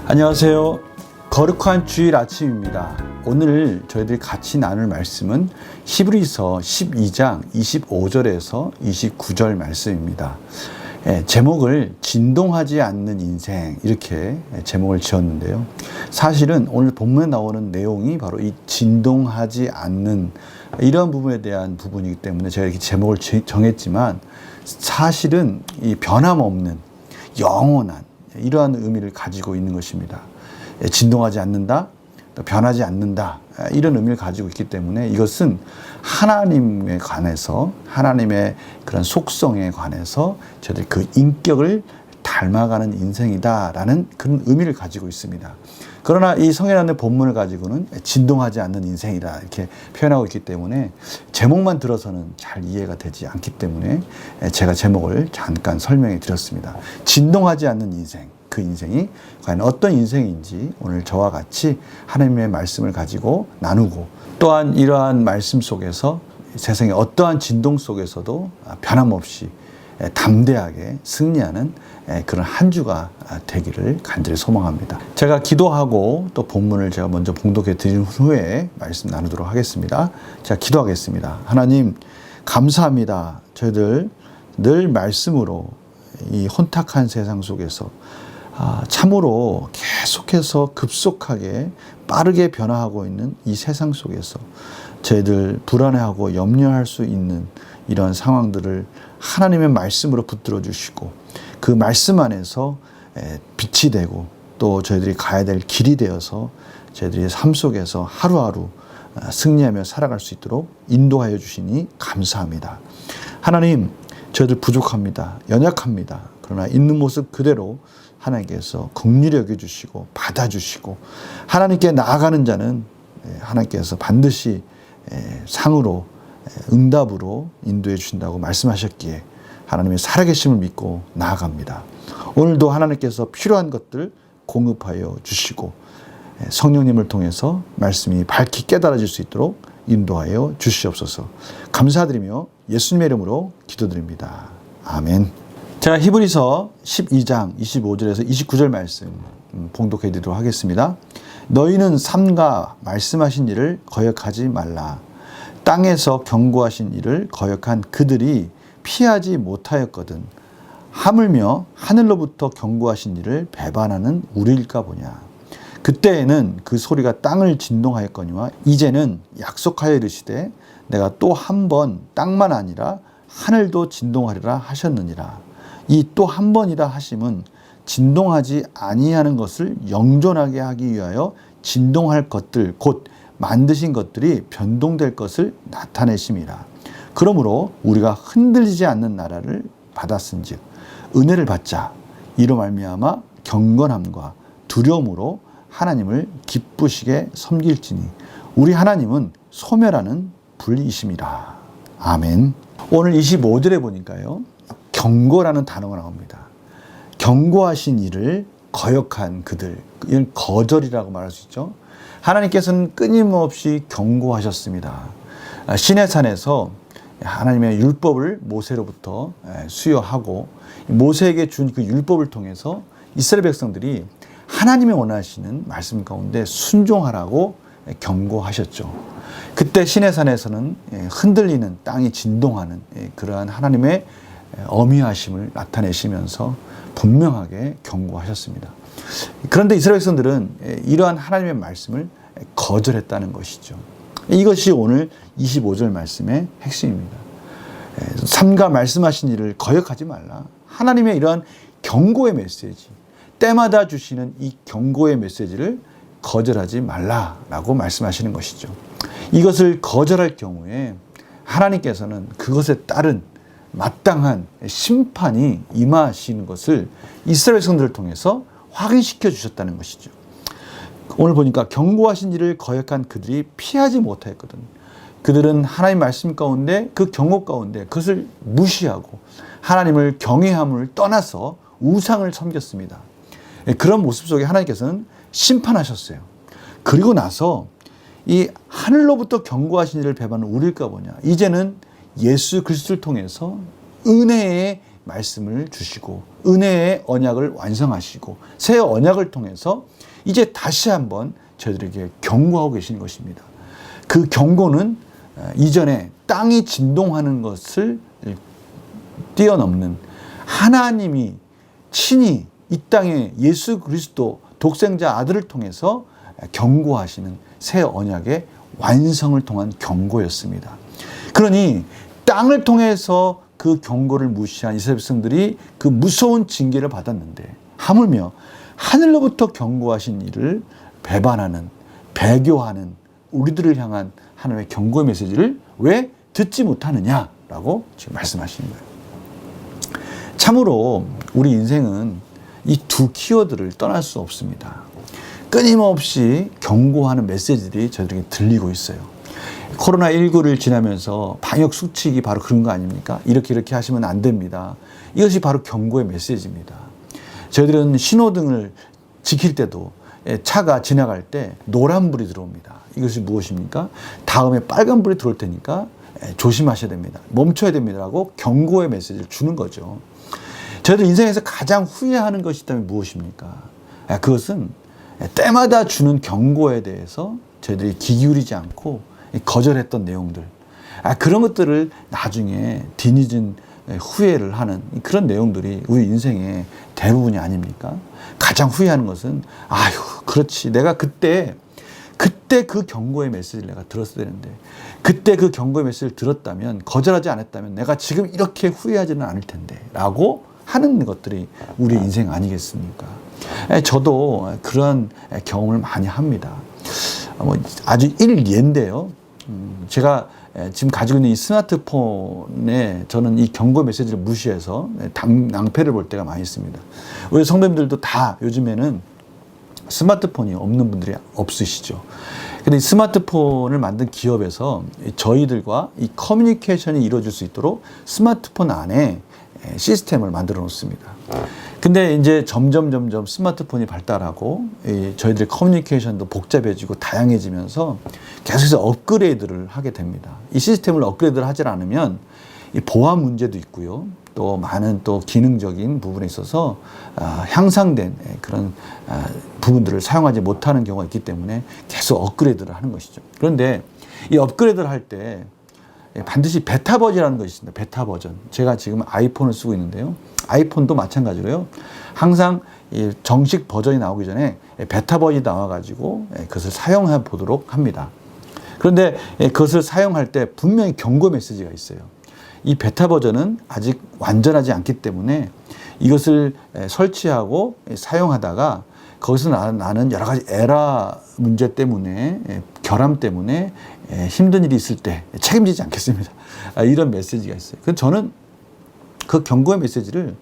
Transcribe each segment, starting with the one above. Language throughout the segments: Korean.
안녕하세요. 거룩한 주일 아침입니다. 오늘 저희들이 같이 나눌 말씀은 히브리서 12장 25절에서 29절 말씀입니다. 제목을 진동하지 않는 인생, 이렇게 제목을 지었는데요. 사실은 오늘 본문에 나오는 내용이 바로 이 진동하지 않는 이런 부분에 대한 부분이기 때문에 제가 이렇게 제목을 정했지만, 사실은 이 변함없는 영원한 이러한 의미를 가지고 있는 것입니다. 진동하지 않는다, 변하지 않는다, 이런 의미를 가지고 있기 때문에 이것은 하나님에 관해서, 하나님의 그런 속성에 관해서 저희들이 그 인격을 닮아가는 인생이다라는 그런 의미를 가지고 있습니다. 그러나 이 성경의 본문을 가지고는 진동하지 않는 인생이다, 이렇게 표현하고 있기 때문에 제목만 들어서는 잘 이해가 되지 않기 때문에 제가 제목을 잠깐 설명해 드렸습니다. 진동하지 않는 인생, 그 인생이 과연 어떤 인생인지 오늘 저와 같이 하나님의 말씀을 가지고 나누고, 또한 이러한 말씀 속에서 세상의 어떠한 진동 속에서도 변함없이 담대하게 승리하는 그런 한 주가 되기를 간절히 소망합니다. 제가 기도하고 또 본문을 제가 먼저 봉독해 드린 후에 말씀 나누도록 하겠습니다. 제가 기도하겠습니다. 하나님, 감사합니다. 저희들 늘 말씀으로 이 혼탁한 세상 속에서 참으로 계속해서 급속하게 빠르게 변화하고 있는 이 세상 속에서 저희들 불안해하고 염려할 수 있는 이런 상황들을 하나님의 말씀으로 붙들어 주시고, 그 말씀 안에서 빛이 되고 또 저희들이 가야 될 길이 되어서 저희들의 삶 속에서 하루하루 승리하며 살아갈 수 있도록 인도하여 주시니 감사합니다. 하나님, 저희들 부족합니다. 연약합니다. 그러나 있는 모습 그대로 하나님께서 긍휼히 여겨주시고 받아주시고, 하나님께 나아가는 자는 하나님께서 반드시 상으로, 응답으로 인도해 주신다고 말씀하셨기에 하나님의 살아계심을 믿고 나아갑니다. 오늘도 하나님께서 필요한 것들 공급하여 주시고 성령님을 통해서 말씀이 밝히 깨달아질 수 있도록 인도하여 주시옵소서. 감사드리며 예수님의 이름으로 기도드립니다. 아멘. 제가 히브리서 12장 25절에서 29절 말씀 봉독해 드리도록 하겠습니다. 너희는 삼가 말씀하신 일을 거역하지 말라. 땅에서 경고하신 일을 거역한 그들이 피하지 못하였거든. 하물며 하늘로부터 경고하신 일을 배반하는 우리일까 보냐. 그때에는 그 소리가 땅을 진동하였거니와 이제는 약속하여 이르시되 내가 또 한 번 땅만 아니라 하늘도 진동하리라 하셨느니라. 이 또 한 번이라 하심은 진동하지 아니하는 것을 영존하게 하기 위하여 진동할 것들, 곧 만드신 것들이 변동될 것을 나타내심이라. 그러므로 우리가 흔들리지 않는 나라를 받았은즉 은혜를 받자. 이로 말미암아 경건함과 두려움으로 하나님을 기쁘시게 섬길지니 우리 하나님은 소멸하는 불이심이라. 아멘. 오늘 25절에 보니까요, 경고라는 단어가 나옵니다. 경고하신 일을 거역한 그들, 이건 거절이라고 말할 수 있죠. 하나님께서는 끊임없이 경고하셨습니다. 시내산에서 하나님의 율법을 모세로부터 수여하고 모세에게 준 그 율법을 통해서 이스라엘 백성들이 하나님이 원하시는 말씀 가운데 순종하라고 경고하셨죠. 그때 시내산에서는 흔들리는 땅이 진동하는 그러한 하나님의 어미하심을 나타내시면서 분명하게 경고하셨습니다. 그런데 이스라엘 백성들은 이러한 하나님의 말씀을 거절했다는 것이죠. 이것이 오늘 25절 말씀의 핵심입니다. 삼가 말씀하신 일을 거역하지 말라. 하나님의 이러한 경고의 메시지, 때마다 주시는 이 경고의 메시지를 거절하지 말라라고 말씀하시는 것이죠. 이것을 거절할 경우에 하나님께서는 그것에 따른 마땅한 심판이 임하시는 것을 이스라엘 백성들을 통해서 확인시켜 주셨다는 것이죠. 오늘 보니까 경고하신 일을 거역한 그들이 피하지 못하였거든. 그들은 하나님 말씀 가운데, 그 경고 가운데 그것을 무시하고 하나님을 경외함을 떠나서 우상을 섬겼습니다. 그런 모습 속에 하나님께서는 심판하셨어요. 그리고 나서 이 하늘로부터 경고하신 일을 배반하는 우리일까 보냐. 이제는 예수 그리스도를 통해서 은혜의 말씀을 주시고 은혜의 언약을 완성하시고 새 언약을 통해서 이제 다시 한번 저희들에게 경고하고 계시는 것입니다. 그 경고는 이전에 땅이 진동하는 것을 뛰어넘는 하나님이 친히 이 땅에 예수 그리스도 독생자 아들을 통해서 경고하시는 새 언약의 완성을 통한 경고였습니다. 그러니 땅을 통해서 그 경고를 무시한 이스라엘 백성들이 그 무서운 징계를 받았는데 하물며 하늘로부터 경고하신 이를 배반하는, 배교하는 우리들을 향한 하나님의 경고의 메시지를 왜 듣지 못하느냐라고 지금 말씀하시는 거예요. 참으로 우리 인생은 이 두 키워드를 떠날 수 없습니다. 끊임없이 경고하는 메시지들이 저희들에게 들리고 있어요. 코로나19를 지나면서 방역 수칙이 바로 그런 거 아닙니까? 이렇게 하시면 안 됩니다. 이것이 바로 경고의 메시지입니다. 저희들은 신호등을 지킬 때도 차가 지나갈 때 노란불이 들어옵니다. 이것이 무엇입니까? 다음에 빨간불이 들어올 테니까 조심하셔야 됩니다. 멈춰야 됩니다라고 경고의 메시지를 주는 거죠. 저희들 인생에서 가장 후회하는 것이 있다면 무엇입니까? 그것은 때마다 주는 경고에 대해서 저희들이 귀 기울이지 않고 거절했던 내용들, 그런 것들을 나중에 뒤늦은 후회를 하는 그런 내용들이 우리 인생의 대부분이 아닙니까? 가장 후회하는 것은 아유 그렇지 내가 그때 그 경고의 메시지를 내가 들었어야 되는데 그때 그 경고의 메시지를 들었다면 거절하지 않았다면 내가 지금 이렇게 후회하지는 않을 텐데 라고 하는 것들이 우리 인생 아니겠습니까? 저도 그런 경험을 많이 합니다. 아주 일례인데요. 제가 지금 가지고 있는 이 스마트폰에 저는 이 경고 메시지를 무시해서 낭패를 볼 때가 많이 있습니다. 우리 성도님들도 다 요즘에는 스마트폰이 없는 분들이 없으시죠. 근데 이 스마트폰을 만든 기업에서 저희들과 이 커뮤니케이션이 이루어질 수 있도록 스마트폰 안에 시스템을 만들어 놓습니다. 근데 이제 점점 스마트폰이 발달하고 저희들의 커뮤니케이션도 복잡해지고 다양해지면서 계속해서 업그레이드를 하게 됩니다. 이 시스템을 업그레이드를 하지 않으면 이 보안 문제도 있고요. 또 많은 또 기능적인 부분에 있어서 향상된 그런 부분들을 사용하지 못하는 경우가 있기 때문에 계속 업그레이드를 하는 것이죠. 그런데 이 업그레이드를 할 때 반드시 베타 버전이라는 것이 있습니다. 베타 버전. 제가 지금 아이폰을 쓰고 있는데요. 아이폰도 마찬가지로요. 항상 이 정식 버전이 나오기 전에 베타 버전이 나와가지고 그것을 사용해 보도록 합니다. 그런데 그것을 사용할 때 분명히 경고 메시지가 있어요. 이 베타 버전은 아직 완전하지 않기 때문에 이것을 설치하고 사용하다가 거기서 나는 여러 가지 에러 문제 때문에 결함 때문에 힘든 일이 있을 때 책임지지 않겠습니다. 이런 메시지가 있어요. 그래서 저는 그 경고의 메시지를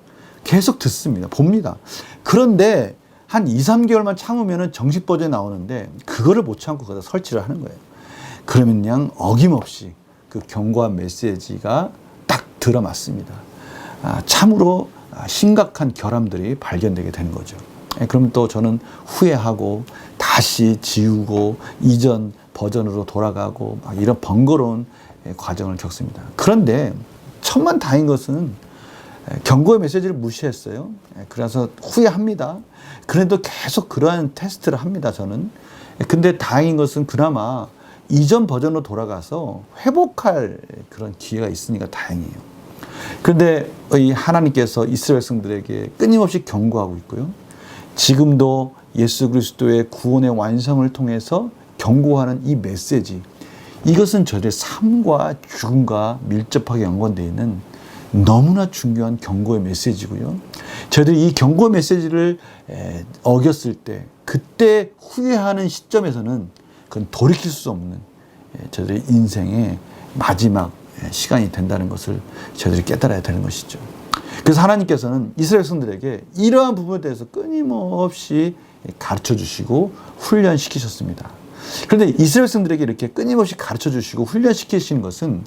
계속 듣습니다. 봅니다. 그런데 한 2, 3개월만 참으면 정식 버전이 나오는데 그거를 못 참고 거기다 설치를 하는 거예요. 그러면 그냥 어김없이 그 경고한 메시지가 딱 들어맞습니다. 참으로 심각한 결함들이 발견되게 되는 거죠. 그럼 또 저는 후회하고 다시 지우고 이전 버전으로 돌아가고 막 이런 번거로운 과정을 겪습니다. 그런데 천만다행인 것은 경고의 메시지를 무시했어요. 그래서 후회합니다. 그래도 계속 그러한 테스트를 합니다, 저는. 근데 다행인 것은 그나마 이전 버전으로 돌아가서 회복할 그런 기회가 있으니까 다행이에요. 그런데 이 하나님께서 이스라엘 백성들에게 끊임없이 경고하고 있고요. 지금도 예수 그리스도의 구원의 완성을 통해서 경고하는 이 메시지, 이것은 저희의 삶과 죽음과 밀접하게 연관되어 있는 너무나 중요한 경고의 메시지고요. 저희들이 이 경고 메시지를 어겼을 때, 그때 후회하는 시점에서는 그건 돌이킬 수 없는 저희들의 인생의 마지막 시간이 된다는 것을 저희들이 깨달아야 되는 것이죠. 그래서 하나님께서는 이스라엘 백성들에게 이러한 부분에 대해서 끊임없이 가르쳐 주시고 훈련시키셨습니다. 그런데 이스라엘 백성들에게 이렇게 끊임없이 가르쳐 주시고 훈련시키시는 것은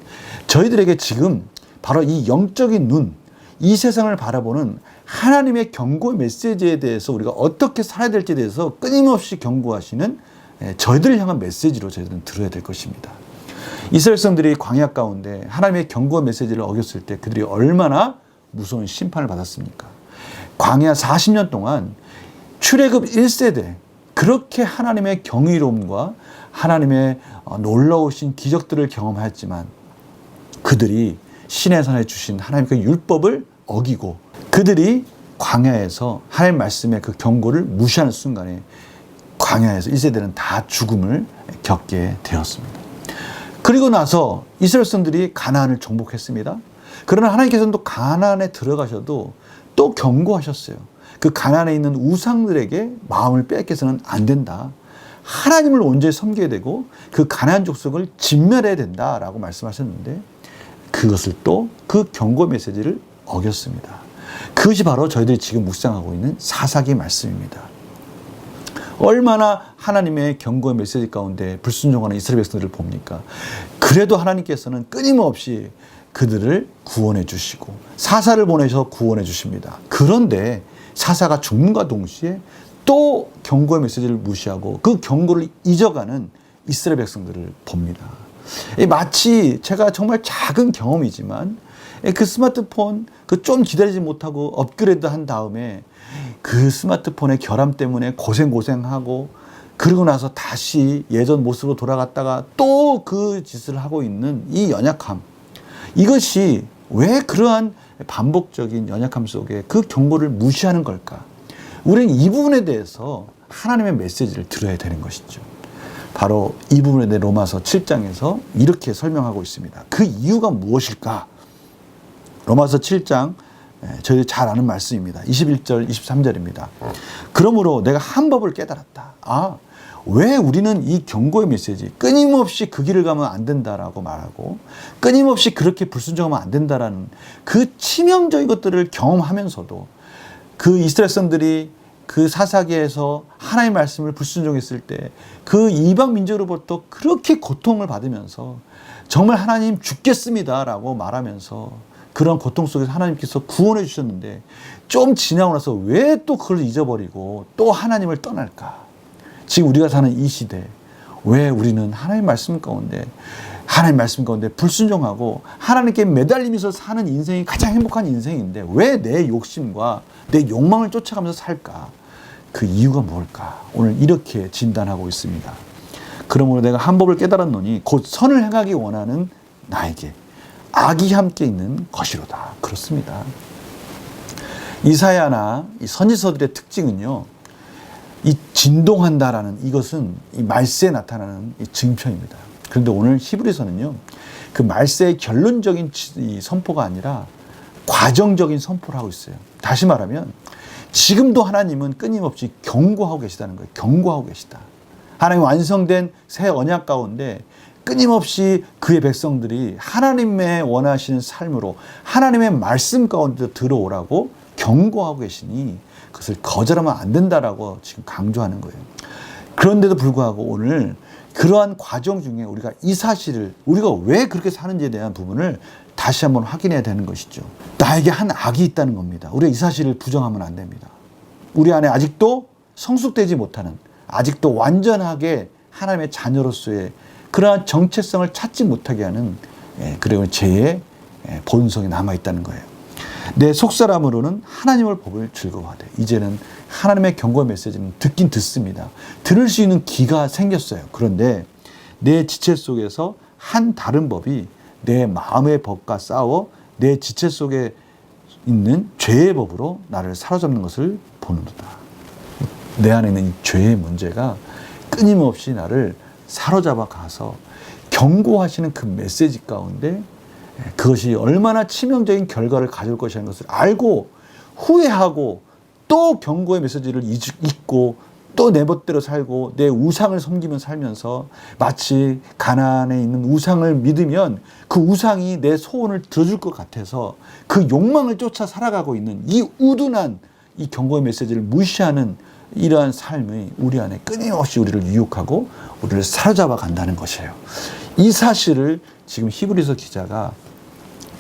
저희들에게 지금 바로 이 영적인 눈, 이 세상을 바라보는 하나님의 경고 메시지에 대해서 우리가 어떻게 살아야 될지에 대해서 끊임없이 경고하시는 저희들을 향한 메시지로 저희들은 들어야 될 것입니다. 이스라엘 백성들이 광야 가운데 하나님의 경고 메시지를 어겼을 때 그들이 얼마나 무서운 심판을 받았습니까? 광야 40년 동안 출애굽 1세대 그렇게 하나님의 경이로움과 하나님의 놀라우신 기적들을 경험하였지만 그들이 시내산에 주신 하나님의 그 율법을 어기고 그들이 광야에서 하나님 말씀의 그 경고를 무시하는 순간에 광야에서 1세대는 다 죽음을 겪게 되었습니다. 그리고 나서 이스라엘 백성들이 가나안을 정복했습니다. 그러나 하나님께서는 또 가나안에 들어가셔도 또 경고하셨어요. 그 가나안에 있는 우상들에게 마음을 빼앗겨서는 안 된다. 하나님을 온전히 섬겨야 되고 그 가나안 족속을 진멸해야 된다라고 말씀하셨는데 그것을 또 그 경고 메시지를 어겼습니다. 그것이 바로 저희들이 지금 묵상하고 있는 사사기 말씀입니다. 얼마나 하나님의 경고의 메시지 가운데 불순종하는 이스라엘 백성들을 봅니까? 그래도 하나님께서는 끊임없이 그들을 구원해 주시고 사사를 보내셔서 구원해 주십니다. 그런데 사사가 죽는과 동시에 또 경고의 메시지를 무시하고 그 경고를 잊어가는 이스라엘 백성들을 봅니다. 마치 제가 정말 작은 경험이지만 그 스마트폰 그 좀 기다리지 못하고 업그레이드 한 다음에 그 스마트폰의 결함 때문에 고생하고 그러고 나서 다시 예전 모습으로 돌아갔다가 또 그 짓을 하고 있는 이 연약함, 이것이 왜 그러한 반복적인 연약함 속에 그 경고를 무시하는 걸까? 우리는 이 부분에 대해서 하나님의 메시지를 들어야 되는 것이죠. 바로 이 부분에 대해 로마서 7장에서 이렇게 설명하고 있습니다. 그 이유가 무엇일까? 로마서 7장 저희들 잘 아는 말씀입니다. 21절, 23절입니다. 그러므로 내가 한 법을 깨달았다. 왜 우리는 이 경고의 메시지 끊임없이 그 길을 가면 안 된다라고 말하고 끊임없이 그렇게 불순종하면 안 된다라는 그 치명적인 것들을 경험하면서도 그 이스라엘 백성들이 그 사사기에서 하나님의 말씀을 불순종했을 때 그 이방 민족으로부터 그렇게 고통을 받으면서 정말 하나님 죽겠습니다라고 말하면서 그런 고통 속에서 하나님께서 구원해 주셨는데 좀 지나고 나서 왜 또 그걸 잊어버리고 또 하나님을 떠날까? 지금 우리가 사는 이 시대 왜 우리는 하나님 말씀 가운데 불순종하고 하나님께 매달리면서 사는 인생이 가장 행복한 인생인데 왜 내 욕심과 내 욕망을 쫓아가면서 살까? 그 이유가 뭘까? 오늘 이렇게 진단하고 있습니다. 그러므로 내가 한 법을 깨달았노니 곧 선을 행하기 원하는 나에게 악이 함께 있는 것이로다. 그렇습니다. 이사야나 이 선지서들의 특징은요, 이 진동한다라는 이것은 이 말세에 나타나는 이 증표입니다. 그런데 오늘 히브리서는요, 그 말세의 결론적인 이 선포가 아니라 과정적인 선포를 하고 있어요. 다시 말하면 지금도 하나님은 끊임없이 경고하고 계시다는 거예요. 경고하고 계시다. 하나님 완성된 새 언약 가운데 끊임없이 그의 백성들이 하나님의 원하시는 삶으로 하나님의 말씀 가운데 들어오라고 경고하고 계시니 그것을 거절하면 안 된다라고 지금 강조하는 거예요. 그런데도 불구하고 오늘 그러한 과정 중에 우리가 이 사실을 우리가 왜 그렇게 사는지에 대한 부분을 다시 한번 확인해야 되는 것이죠. 나에게 한 악이 있다는 겁니다. 우리가 이 사실을 부정하면 안 됩니다. 우리 안에 아직도 성숙되지 못하는, 아직도 완전하게 하나님의 자녀로서의 그러한 정체성을 찾지 못하게 하는 그리고 죄의 본성이 남아있다는 거예요. 내 속사람으로는 하나님을 법을 즐거워하되 이제는 하나님의 경고 메시지는 듣긴 듣습니다. 들을 수 있는 귀가 생겼어요. 그런데 내 지체 속에서 한 다른 법이 내 마음의 법과 싸워 내 지체 속에 있는 죄의 법으로 나를 사로잡는 것을 보는도다. 내 안에 있는 이 죄의 문제가 끊임없이 나를 사로잡아 가서 경고하시는 그 메시지 가운데 그것이 얼마나 치명적인 결과를 가져올 것이라는 것을 알고 후회하고 또 경고의 메시지를 잊고 또 내 멋대로 살고 내 우상을 섬기며 살면서 마치 가나안에 있는 우상을 믿으면 그 우상이 내 소원을 들어줄 것 같아서 그 욕망을 쫓아 살아가고 있는 이 우둔한 이 경고의 메시지를 무시하는 이러한 삶이 우리 안에 끊임없이 우리를 유혹하고 우리를 사로잡아 간다는 것이에요. 이 사실을 지금 히브리서 기자가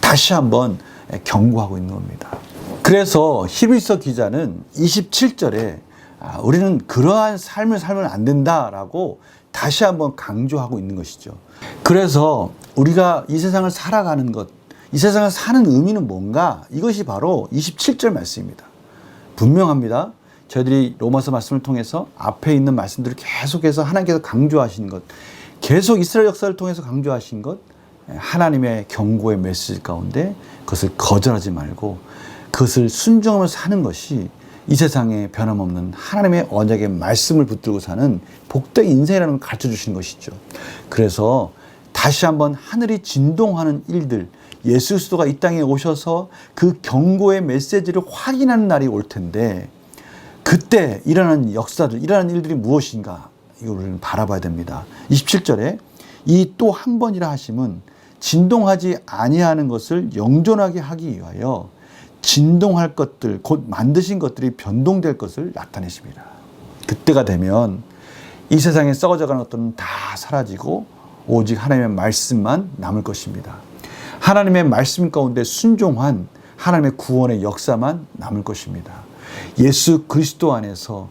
다시 한번 경고하고 있는 겁니다. 그래서 히브리서 기자는 27절에 우리는 그러한 삶을 살면 안 된다라고 다시 한번 강조하고 있는 것이죠. 그래서 우리가 이 세상을 살아가는 것, 이 세상을 사는 의미는 뭔가? 이것이 바로 27절 말씀입니다. 분명합니다. 저희들이 로마서 말씀을 통해서 앞에 있는 말씀들을 계속해서 하나님께서 강조하신 것, 계속 이스라엘 역사를 통해서 강조하신 것, 하나님의 경고의 메시지 가운데 그것을 거절하지 말고 그것을 순종하며 사는 것이 이 세상에 변함없는 하나님의 언약의 말씀을 붙들고 사는 복된 인생이라는 걸 가르쳐 주시는 것이죠. 그래서 다시 한번 하늘이 진동하는 일들, 예수 그리스도가 이 땅에 오셔서 그 경고의 메시지를 확인하는 날이 올 텐데 그때 일어나는 역사들, 일어나는 일들이 무엇인가 이걸 바라봐야 됩니다. 27절에 이 또 한 번이라 하심은 진동하지 아니하는 것을 영존하게 하기 위하여 진동할 것들, 곧 만드신 것들이 변동될 것을 나타내십니다. 그때가 되면 이 세상에 썩어져가는 것들은 다 사라지고 오직 하나님의 말씀만 남을 것입니다. 하나님의 말씀 가운데 순종한 하나님의 구원의 역사만 남을 것입니다. 예수 그리스도 안에서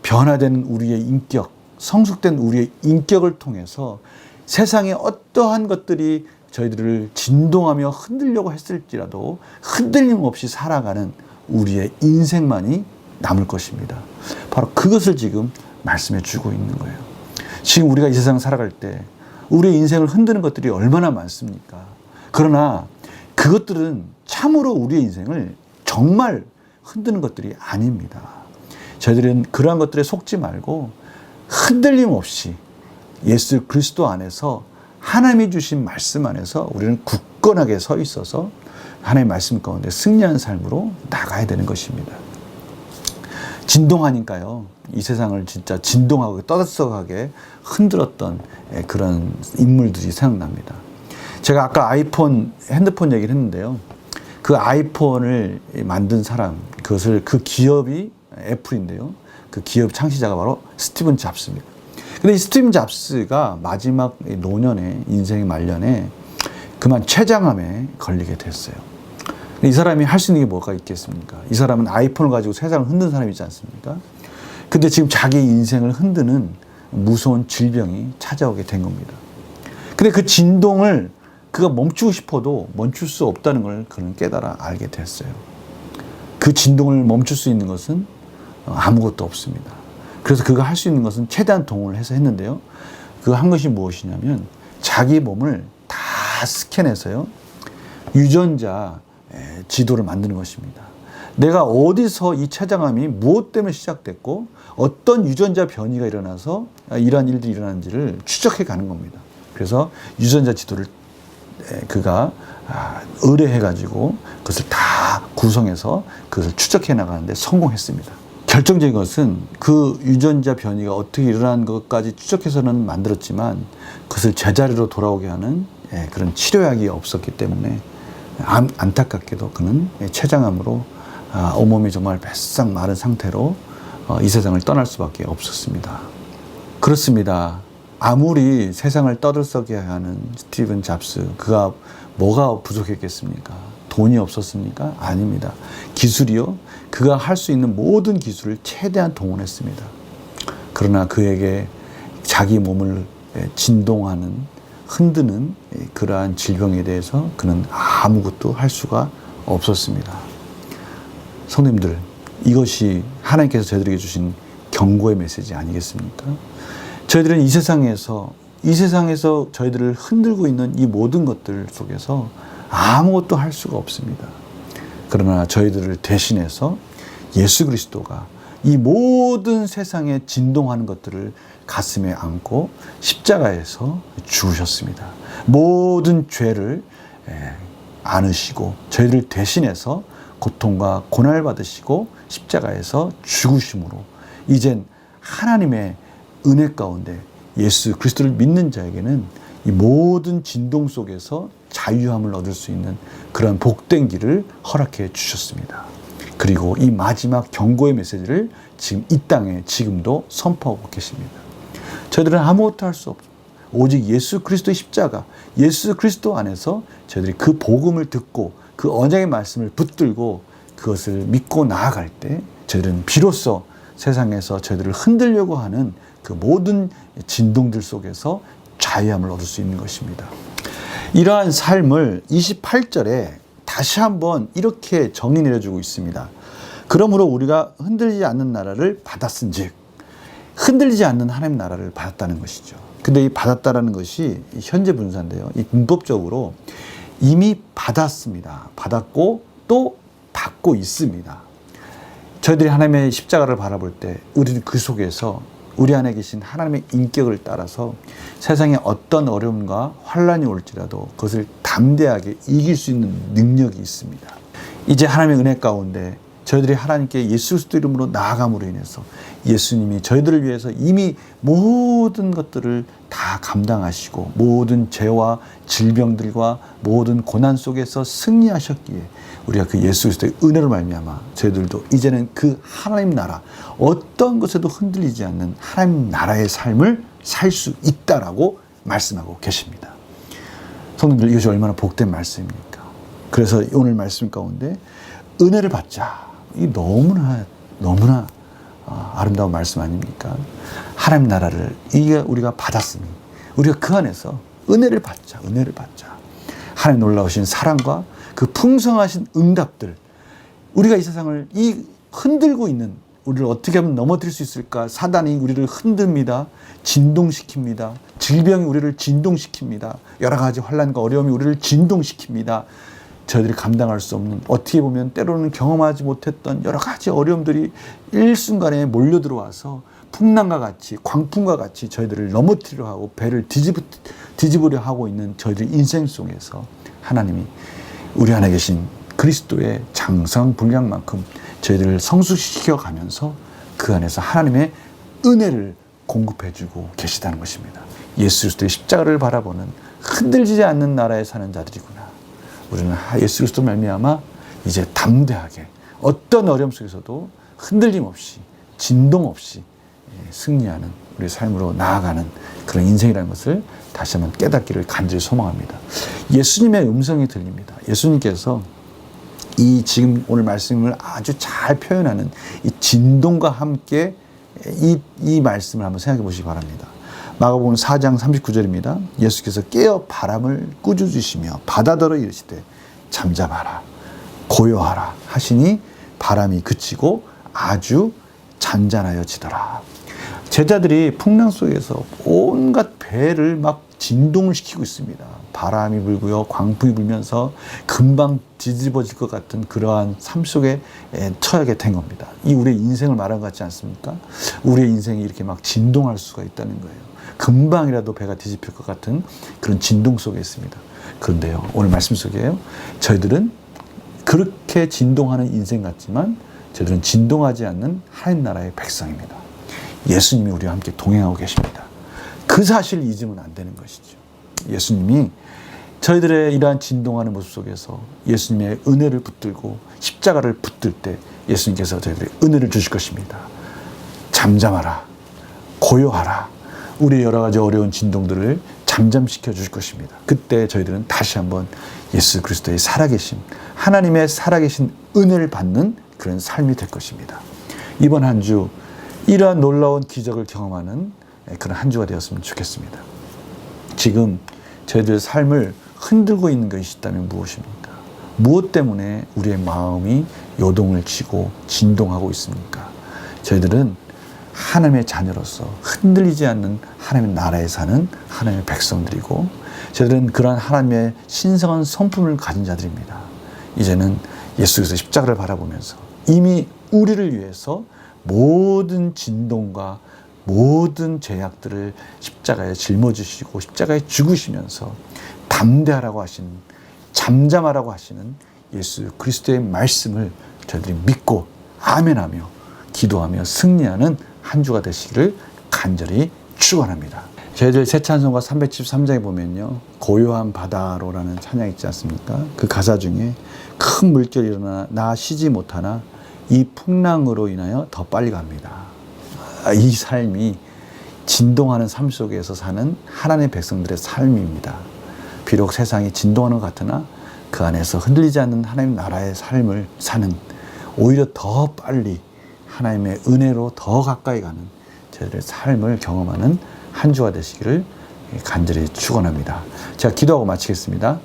변화된 우리의 인격, 성숙된 우리의 인격을 통해서 세상의 어떠한 것들이 저희들을 진동하며 흔들려고 했을지라도 흔들림 없이 살아가는 우리의 인생만이 남을 것입니다. 바로 그것을 지금 말씀해 주고 있는 거예요. 지금 우리가 이 세상 살아갈 때 우리의 인생을 흔드는 것들이 얼마나 많습니까? 그러나 그것들은 참으로 우리의 인생을 정말 흔드는 것들이 아닙니다. 저희들은 그러한 것들에 속지 말고 흔들림 없이 예수 그리스도 안에서 하나님이 주신 말씀 안에서 우리는 굳건하게 서 있어서 하나님의 말씀 가운데 승리하는 삶으로 나가야 되는 것입니다. 진동하니까요. 이 세상을 진짜 진동하고 떠들썩하게 흔들었던 그런 인물들이 생각납니다. 제가 아까 아이폰, 핸드폰 얘기를 했는데요. 그 아이폰을 만든 사람, 그 기업이 애플인데요. 그 기업 창시자가 바로 스티븐 잡스입니다. 근데 이 스티븐 잡스가 마지막 노년에, 인생의 말년에 그만 췌장암에 걸리게 됐어요. 이 사람이 할 수 있는 게 뭐가 있겠습니까? 이 사람은 아이폰을 가지고 세상을 흔든 사람이지 않습니까? 근데 지금 자기 인생을 흔드는 무서운 질병이 찾아오게 된 겁니다. 근데 그 진동을 그가 멈추고 싶어도 멈출 수 없다는 걸 그는 깨달아 알게 됐어요. 그 진동을 멈출 수 있는 것은 아무것도 없습니다. 그래서 그가 할 수 있는 것은 최대한 동원을 해서 했는데요. 그 한 것이 무엇이냐면 자기 몸을 다 스캔해서요. 유전자 지도를 만드는 것입니다. 내가 어디서 이 췌장암이 무엇 때문에 시작됐고 어떤 유전자 변이가 일어나서 이러한 일들이 일어나는지를 추적해 가는 겁니다. 그래서 유전자 지도를 그가 의뢰해가지고 그것을 다 구성해서 그것을 추적해 나가는데 성공했습니다. 결정적인 것은 그 유전자 변이가 어떻게 일어난 것까지 추적해서는 만들었지만 그것을 제자리로 돌아오게 하는 그런 치료약이 없었기 때문에 안타깝게도 그는 췌장암으로 온몸이 정말 바싹 마른 상태로 이 세상을 떠날 수밖에 없었습니다. 그렇습니다. 아무리 세상을 떠들썩게 하는 스티븐 잡스, 그가 뭐가 부족했겠습니까? 돈이 없었습니까? 아닙니다. 기술이요. 그가 할 수 있는 모든 기술을 최대한 동원했습니다. 그러나 그에게 자기 몸을 진동하는, 흔드는 그러한 질병에 대해서 그는 아무것도 할 수가 없었습니다. 성도님들, 이것이 하나님께서 저희들에게 주신 경고의 메시지 아니겠습니까? 저희들은 이 세상에서 저희들을 흔들고 있는 이 모든 것들 속에서 아무것도 할 수가 없습니다. 그러나 저희들을 대신해서 예수 그리스도가 이 모든 세상에 진동하는 것들을 가슴에 안고 십자가에서 죽으셨습니다. 모든 죄를 안으시고 저희들을 대신해서 고통과 고난을 받으시고 십자가에서 죽으심으로 이젠 하나님의 은혜 가운데 예수 그리스도를 믿는 자에게는 이 모든 진동 속에서 자유함을 얻을 수 있는 그런 복된 길을 허락해 주셨습니다. 그리고 이 마지막 경고의 메시지를 지금 이 땅에 지금도 선포하고 계십니다. 저희들은 아무것도 할 수 없습니다. 오직 예수 그리스도의 십자가, 예수 그리스도 안에서 저희들이 그 복음을 듣고 그 언약의 말씀을 붙들고 그것을 믿고 나아갈 때 저희들은 비로소 세상에서 저희들을 흔들려고 하는 그 모든 진동들 속에서 자유함을 얻을 수 있는 것입니다. 이러한 삶을 28절에 다시 한번 이렇게 정의 내려주고 있습니다. 그러므로 우리가 흔들리지 않는 나라를 받았은즉, 흔들리지 않는 하나님 나라를 받았다는 것이죠. 근데 이 받았다라는 것이 현재 분사인데요. 이 문법적으로 이미 받았습니다. 받았고 또 받고 있습니다. 저희들이 하나님의 십자가를 바라볼 때 우리는 그 속에서 우리 안에 계신 하나님의 인격을 따라서 세상에 어떤 어려움과 환란이 올지라도 그것을 담대하게 이길 수 있는 능력이 있습니다. 이제 하나님의 은혜 가운데 저희들이 하나님께 예수 그리스도 이름으로 나아감으로 인해서 예수님이 저희들을 위해서 이미 모든 것들을 다 감당하시고 모든 죄와 질병들과 모든 고난 속에서 승리하셨기에 우리가 그 예수 그리스도의 은혜로 말미암아 저희들도 이제는 그 하나님 나라, 어떤 것에도 흔들리지 않는 하나님 나라의 삶을 살 수 있다라고 말씀하고 계십니다. 성도님들, 이것이 얼마나 복된 말씀입니까? 그래서 오늘 말씀 가운데 은혜를 받자, 이 너무나 아름다운 말씀 아닙니까? 하나님 나라를 우리가 받았으니 우리가 그 안에서 은혜를 받자. 하나님 놀라우신 사랑과 그 풍성하신 응답들, 우리가 이 세상을 흔들고 있는 우리를 어떻게 하면 넘어뜨릴 수 있을까? 사단이 우리를 흔듭니다. 진동시킵니다. 질병이 우리를 진동시킵니다. 여러 가지 환난과 어려움이 우리를 진동시킵니다. 저희들이 감당할 수 없는, 어떻게 보면 때로는 경험하지 못했던 여러 가지 어려움들이 일순간에 몰려 들어와서 풍랑과 같이, 광풍과 같이 저희들을 넘어뜨리려 하고 배를 뒤집으려 하고 있는 저희들 인생 속에서 하나님이 우리 안에 계신 그리스도의 장성 분량만큼 저희들을 성숙시켜 가면서 그 안에서 하나님의 은혜를 공급해주고 계시다는 것입니다. 예수 그리스도의 십자가를 바라보는 흔들리지 않는 나라에 사는 자들이구나. 우리는 예수 그리스도 말미암아 이제 담대하게 어떤 어려움 속에서도 흔들림 없이, 진동 없이 승리하는 우리 삶으로 나아가는 그런 인생이라는 것을 다시 한번 깨닫기를 간절히 소망합니다. 예수님의 음성이 들립니다. 예수님께서 지금 오늘 말씀을 아주 잘 표현하는 이 진동과 함께 이 말씀을 한번 생각해 보시기 바랍니다. 마가복음 4장 39절입니다. 예수께서 깨어 바람을 꾸짖으시며 바다더러 이르시되 잠잠하라 고요하라 하시니 바람이 그치고 아주 잔잔하여지더라. 제자들이 풍랑 속에서 온갖 배를 막 진동을 시키고 있습니다. 바람이 불고요, 광풍이 불면서 금방 뒤집어질 것 같은 그러한 삶 속에 처하게 된 겁니다. 이 우리의 인생을 말한 것 같지 않습니까? 우리의 인생이 이렇게 막 진동할 수가 있다는 거예요. 금방이라도 배가 뒤집힐 것 같은 그런 진동 속에 있습니다. 그런데요, 오늘 말씀 속에요, 저희들은 그렇게 진동하는 인생 같지만 저희들은 진동하지 않는 하나님 나라의 백성입니다. 예수님이 우리와 함께 동행하고 계십니다. 그 사실을 잊으면 안 되는 것이죠. 예수님이 저희들의 이러한 진동하는 모습 속에서 예수님의 은혜를 붙들고 십자가를 붙들 때 예수님께서 저희들의 은혜를 주실 것입니다. 잠잠하라, 고요하라. 우리의 여러 가지 어려운 진동들을 잠잠시켜 주실 것입니다. 그때 저희들은 다시 한번 예수 그리스도의 살아계신, 하나님의 살아계신 은혜를 받는 그런 삶이 될 것입니다. 이번 한 주 이러한 놀라운 기적을 경험하는 그런 한 주가 되었으면 좋겠습니다. 지금 저희들의 삶을 흔들고 있는 것이 있다면 무엇입니까? 무엇 때문에 우리의 마음이 요동을 치고 진동하고 있습니까? 저희들은 하나님의 자녀로서 흔들리지 않는 하나님의 나라에 사는 하나님의 백성들이고, 저희들은 그러한 하나님의 신성한 성품을 가진 자들입니다. 이제는 예수 그리스도 십자가를 바라보면서 이미 우리를 위해서 모든 진동과 모든 죄악들을 십자가에 짊어지시고 십자가에 죽으시면서 담대하라고 하시는, 잠잠하라고 하시는 예수 그리스도의 말씀을 저희들이 믿고 아멘하며 기도하며 승리하는 한 주가 되시기를 간절히 축원합니다. 저희들 새 찬송가 373장에 보면요, 고요한 바다로라는 찬양이 있지 않습니까? 그 가사 중에 큰 물결이 일어나 나 쉬지 못하나 이 풍랑으로 인하여 더 빨리 갑니다. 이 삶이 진동하는 삶 속에서 사는 하나님의 백성들의 삶입니다. 비록 세상이 진동하는 것 같으나 그 안에서 흔들리지 않는 하나님 나라의 삶을 사는, 오히려 더 빨리 하나님의 은혜로 더 가까이 가는 저희들의 삶을 경험하는 한 주가 되시기를 간절히 축원합니다. 제가 기도하고 마치겠습니다.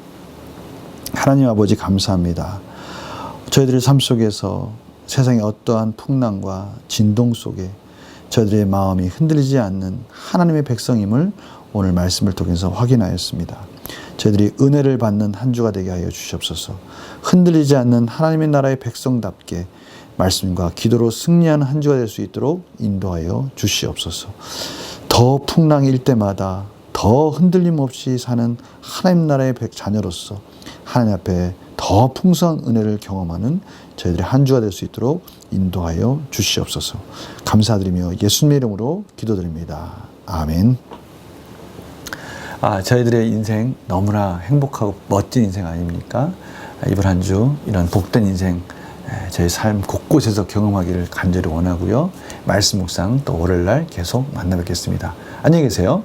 하나님 아버지 감사합니다. 저희들의 삶 속에서 세상의 어떠한 풍랑과 진동 속에 저희들의 마음이 흔들리지 않는 하나님의 백성임을 오늘 말씀을 통해서 확인하였습니다. 저희들이 은혜를 받는 한 주가 되게 하여 주시옵소서. 흔들리지 않는 하나님의 나라의 백성답게 말씀과 기도로 승리하는 한 주가 될 수 있도록 인도하여 주시옵소서. 더 풍랑일 때마다 더 흔들림 없이 사는 하나님 나라의 자녀로서 하나님 앞에 더 풍성한 은혜를 경험하는 저희들의 한 주가 될 수 있도록 인도하여 주시옵소서. 감사드리며 예수님의 이름으로 기도드립니다. 아멘. 저희들의 인생 너무나 행복하고 멋진 인생 아닙니까? 이번 한 주 이런 복된 인생 저희 삶 곳곳에서 경험하기를 간절히 원하고요. 말씀 묵상 또 월요일날 계속 만나 뵙겠습니다. 안녕히 계세요.